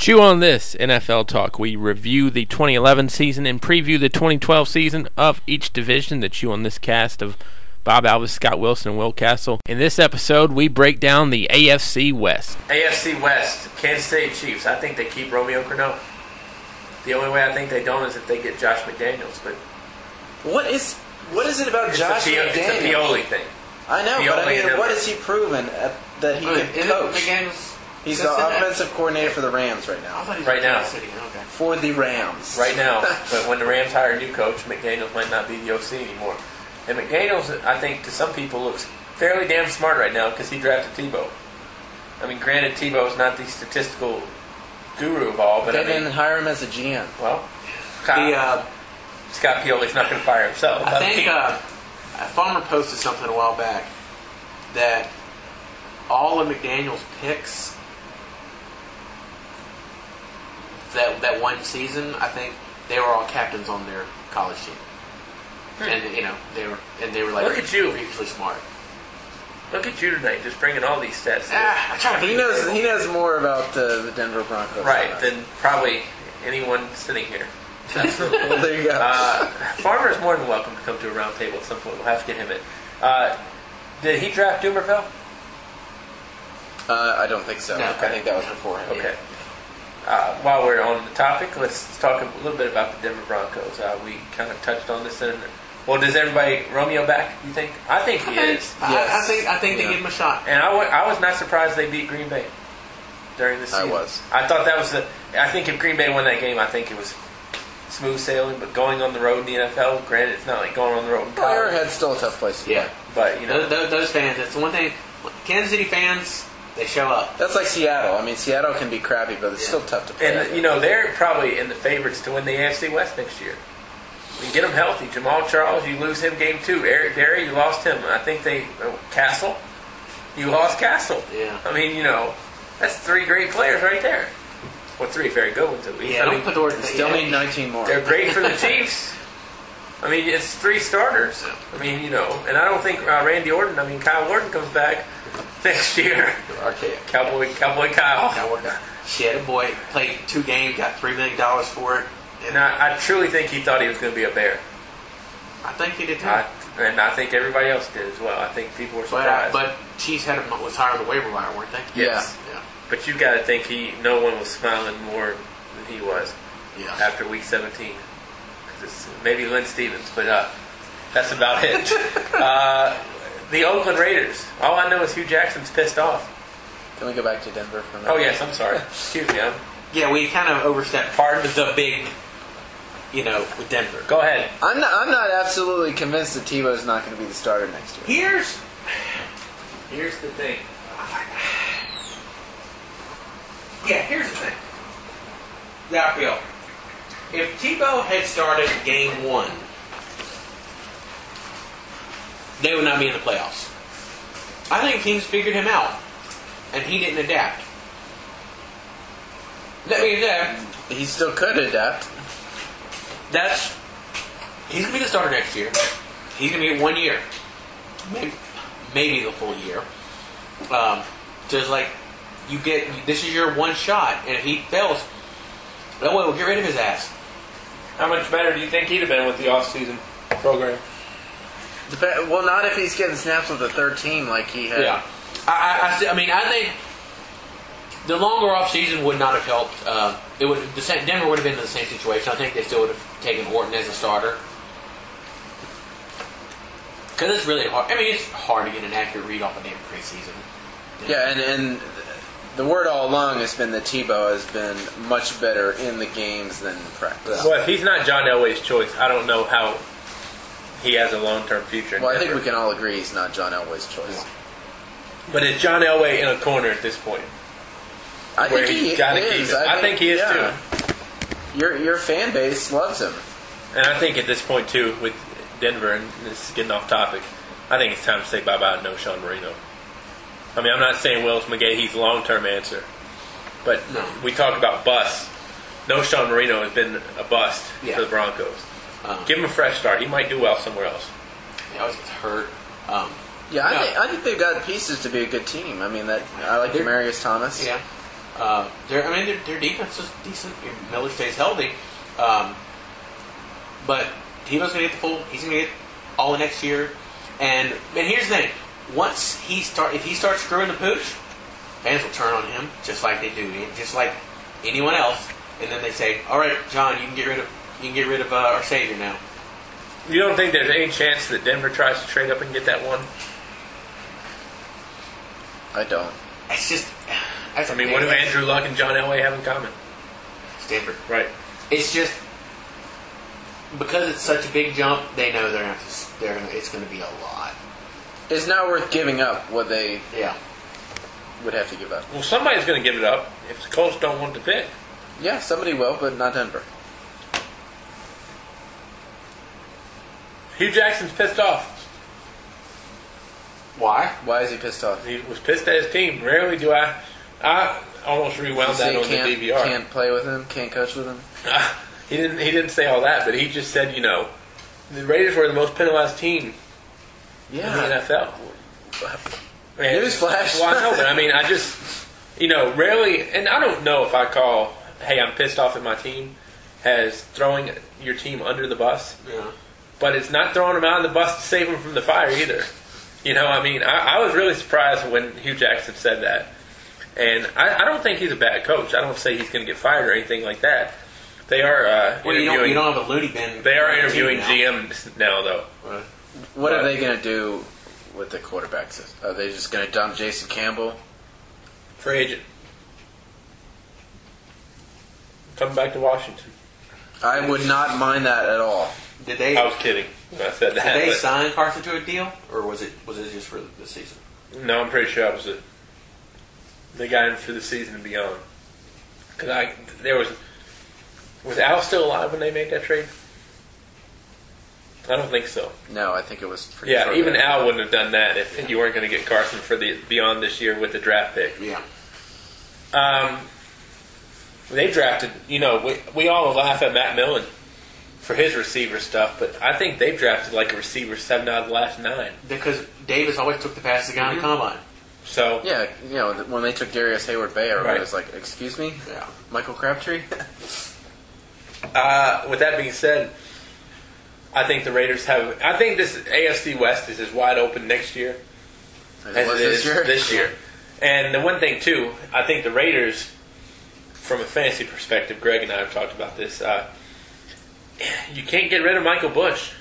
Chew on this NFL talk. We review the 2011 season and preview the 2012 season of each division. The Chew on this cast of Bob Alvis, Scott Wilson, and Will Castle. In this episode, we break down the AFC West. AFC West, Kansas City Chiefs. I think they keep Romeo Crennel. The only way I think they don't is if they get Josh McDaniels. But what is it about Josh McDaniels? It's a Pioli thing. I know, but I mean, what has he proven that he can coach? McDaniels. He's the offensive coordinator for the Rams right now. Right now. For the Rams. Right now. But when the Rams hire a new coach, McDaniels might not be the OC anymore. And McDaniels, I think, to some people, looks fairly damn smart right now because he drafted Tebow. I mean, granted, Tebow is not the statistical guru of all, but they didn't hire him as a GM. Well, Scott Pioli's not going to fire himself. I think Farmer posted something a while back that all of McDaniel's picks that one season, I think they were all captains on their college team, and they were like, look at you, freakishly smart. Look at you tonight, just bringing all these stats. He knows more about the Denver Broncos, right, than probably anyone sitting here. Well, there you go. Farmer is more than welcome to come to a round table at some point. We'll have to get him in. Did he draft Dumerville? I don't think so. No, okay. I think that was before him. Okay. While we're on the topic, let's talk a little bit about the Denver Broncos. We kind of touched on this. Well, does everybody Romeo back? You think? I think he is. Yes. I think they give him a shot. And I was not surprised they beat Green Bay during the season. I thought that was I think if Green Bay won that game, I think it was smooth sailing. But going on the road in the NFL, granted, it's not like going on the road in college. Arrowhead's still a tough place to play. But those fans. That's one thing. Kansas City fans. They show up. That's like Seattle. I mean, Seattle can be crappy, but it's still tough to play. And, they're probably in the favorites to win the AFC West next year. You get them healthy. Jamal Charles, you lose him game 2. Eric Berry, you lost him. I think Castle, you lost Castle. Yeah. I mean, that's 3 great players right there. Well, 3 very good ones at least. Yeah, don't put the word. Still need 19 more. They're great for the Chiefs. I mean, it's 3 starters. I mean, and I don't think Randy Orton, Kyle Orton comes back next year. Cowboy Kyle. Shit, a boy played 2 games, got $3 million for it. And I truly think he thought he was going to be a Bear. I think he did too. And I think everybody else did as well. I think people were surprised. But Chiefs was higher on the waiver wire, weren't they? Yes. Yeah. But you got to think no one was smiling more than he was after week 17. Maybe Lynn Stevens, but that's about it. The Oakland Raiders. All I know is Hugh Jackson's pissed off. Can we go back to Denver for a minute? Oh, yes, I'm sorry. Excuse me. Yeah, we kind of overstepped part of the big, with Denver. Go ahead. I'm not absolutely convinced that Tebow's not going to be the starter next year. Here's the thing. Yeah, here's the thing. That I feel. If Tebow had started game 1, they would not be in the playoffs. I think teams figured him out, and he didn't adapt. That being said, he still could adapt. He's going to be the starter next year. He's going to be 1 year. Maybe the full year. So it's like, this is your one shot, and if he fails, we'll get rid of his ass. How much better do you think he'd have been with the off-season program? Well, not if he's getting snaps with the third team like he had. Yeah. I think the longer off season would not have helped. Denver would have been in the same situation. I think they still would have taken Orton as a starter. Because it's really hard. It's hard to get an accurate read off a damn preseason. Yeah, and the word all along has been that Tebow has been much better in the games than in practice. Well, if he's not John Elway's choice, I don't know how he has a long-term future. Well, I think we can all agree he's not John Elway's choice. But is John Elway in a corner at this point? I think he is. I think he is too. Your fan base loves him. And I think at this point too, with Denver, and this is getting off topic, I think it's time to say bye-bye to Sean Marino. I'm not saying Willis McGahee's long-term answer, but we talk about busts. Sean Marino has been a bust for the Broncos. Give him a fresh start. He might do well somewhere else. He always gets hurt. I think they've got pieces to be a good team. I like Demaryius Thomas. Yeah. Their defense is decent. If Miller stays healthy, but Tebow's going to get the full. He's going to get all the next year. And here's the thing: if he starts screwing the pooch, fans will turn on him just like they do, just like anyone else. And then they say, "All right, John, you can get rid of our savior now." You don't think there's any chance that Denver tries to trade up and get that one? I don't. It's just. What do Andrew Luck and John Elway have in common? Stanford. Right. It's just because it's such a big jump. They know it's going to be a lot. It's not worth giving up what they would have to give up. Well, somebody's going to give it up if the Colts don't want the pick. Yeah, somebody will, but not Denver. Hugh Jackson's pissed off. Why? Why is he pissed off? He was pissed at his team. Rarely do I almost rewound that on the DVR. Can't play with him. Can't coach with him. He didn't say all that, but he just said, the Raiders were the most penalized team in the NFL. Newsflash. Well, I know, but I just, rarely, and I don't know if I call, hey, I'm pissed off at my team, as throwing your team under the bus. Yeah. But it's not throwing them out of the bus to save them from the fire either. I was really surprised when Hugh Jackson said that. And I don't think he's a bad coach. I don't say he's going to get fired or anything like that. They are interviewing. You don't have a loony bin. They are interviewing GMs now, though. Right. What are they going to do with the quarterbacks? Are they just going to dump Jason Campbell? Free agent. Coming back to Washington. I would not mind that at all. I was kidding when I said that. Did they sign Carson to a deal, or was it just for the season? No, I'm pretty sure they got him for the season and beyond. Because was Al still alive when they made that trade? I don't think so. No, I think it was pretty Yeah, short even there. Al wouldn't have done that if you weren't going to get Carson for the beyond this year with the draft pick. Yeah. They drafted, we all laugh at Matt Millen for his receiver stuff, but I think they've drafted like a receiver 7 out of the last 9. Because Davis always took the fastest guy in the combine. So yeah, when they took Darius Hayward-Bay, everybody Right. was like, "Excuse me, Yeah. Michael Crabtree." with that being said, I think the Raiders I think this AFC West is as wide open next year As as it was it is this year. And the one thing too, I think the Raiders, from a fantasy perspective, Greg and I have talked about this. You can't get rid of Michael Bush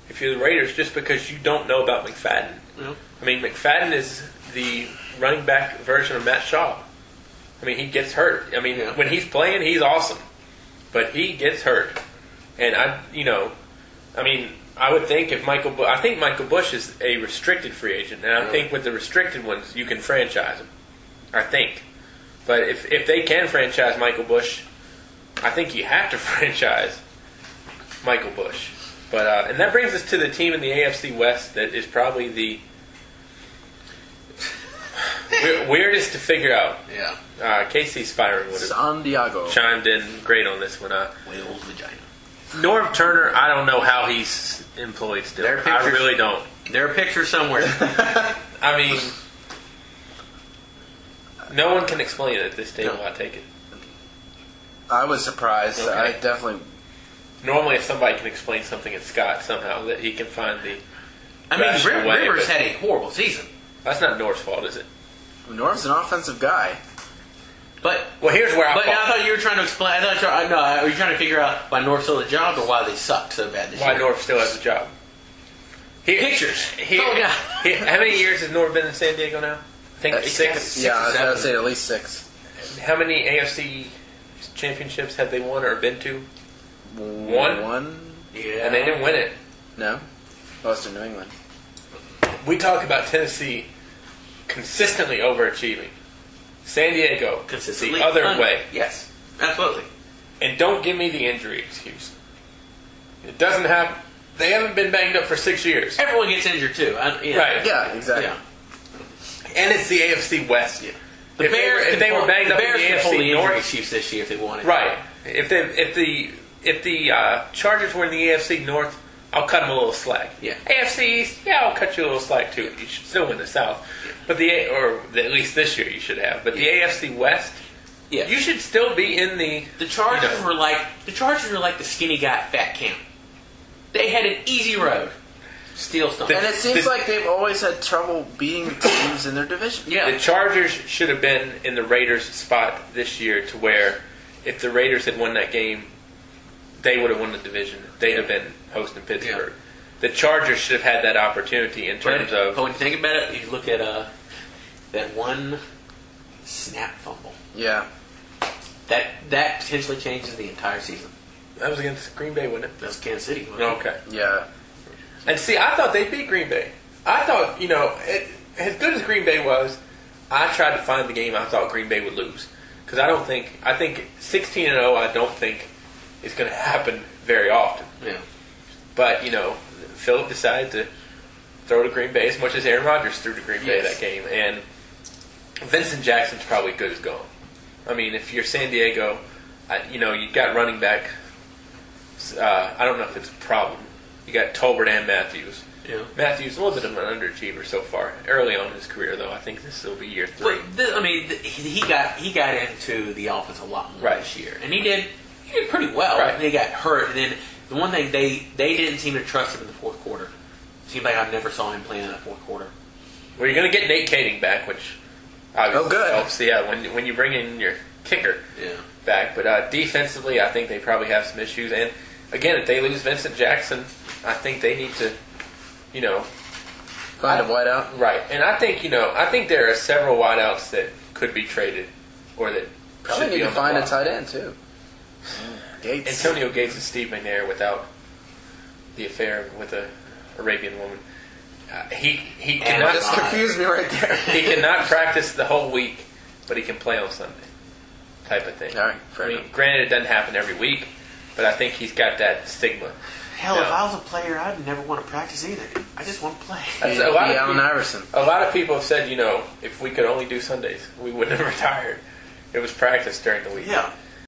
if you're the Raiders just because you don't know about McFadden. Yeah. McFadden is the running back version of Matt Schaub. He gets hurt. When he's playing, he's awesome, but he gets hurt. And I would think I think Michael Bush is a restricted free agent, and I think with the restricted ones, you can franchise him. I think. But if they can franchise Michael Bush, I think you have to franchise Michael Bush. But and that brings us to the team in the AFC West that is probably the weirdest to figure out. Yeah. Casey Spyron would have San Diego. chimed in great on this one. Whale's vagina. Norv Turner, I don't know how he's employed still. There are I pictures. really don't. There are pictures somewhere. No one can explain it at this table. No. I take it. I was surprised. Okay. I definitely. Normally, if somebody can explain something, it's Scott somehow that he can find the. rational way, Rivers but had a horrible season. That's not Norv's fault, is it? Norv's an offensive guy. But here's where I thought you were trying to explain. Are you trying to figure out why North still has a job or why they suck so bad this Why year? Norv still has a job. Pictures. How many years has Norv been in San Diego now? I think 6. Yeah, I would say at least 6. How many AFC championships have they won or been to? One? Yeah. And they didn't win it. No. Most in New England. We talk about Tennessee consistently overachieving. San Diego, Consistently the other way. Yes, absolutely. And don't give me the injury excuse. It doesn't happen. They haven't been banged up for 6 years. Everyone gets injured too. Right. Yeah, exactly. Yeah. And it's the AFC West. Yeah. If they were banged up in the AFC North, Chiefs this year if they wanted. right? If the Chargers were in the AFC North, I'll cut them a little slack. Yeah. AFC East, yeah, I'll cut you a little slack too. You should still win the South, but at least this year you should have. But the AFC West, Yeah. you should still be in the. The Chargers were like the skinny guy at fat camp. They had an easy road. Steal stuff. And it seems like they've always had trouble beating teams in their division. Yeah. The Chargers should have been in the Raiders' spot this year, to where if the Raiders had won that game, they would have won the division. They'd have been hosting Pittsburgh. The Chargers should have had that opportunity in terms of. But when you think about it, you look at that one snap fumble. Yeah. That potentially changes the entire season. That was against Green Bay, wasn't it? That was Kansas City. Wasn't it? Okay. Yeah. And see, I thought they beat Green Bay. I thought, as good as Green Bay was, I tried to find the game I thought Green Bay would lose. Because I think 16-0, I don't think is going to happen very often. Yeah. But, Philip decided to throw to Green Bay as much as Aaron Rodgers threw to Green Bay that game. And Vincent Jackson's probably good as gone. I mean, if you're San Diego, you got running back. I don't know if it's a problem. You got Tolbert and Matthews. Yeah. Matthews, a little bit of an underachiever so far. Early on in his career, though, I think this will be year 3. But he got into the offense a lot more Right. this year, and he did pretty well. Right. He got hurt, and then the one thing they didn't seem to trust him in the fourth quarter. It seemed like I never saw him playing in that fourth quarter. Well, you're going to get Nate Kading back, which obviously good. helps. Yeah, when you bring in your kicker back. But defensively, I think they probably have some issues. And again, if they lose Vincent Jackson, I think they need to, Find a wideout. Right. And I think there are several wideouts that could be traded, or that Probably should need be to on the find a block. tight end, too. Gates. Antonio Gates and Steve McNair without the affair with a Arabian woman. He cannot Just confused me right there. he cannot practice the whole week, but he can play on Sunday, type of thing. All right, fair I mean, enough. granted, it doesn't happen every week, but I think he's got that stigma. Hell, Yeah. if I was a player, I'd never want to practice either. I just want to play. That's Be a lot of Allen people- Iverson. A lot of people have said, if we could only do Sundays, we wouldn't have retired. It was practice during the week. Yeah.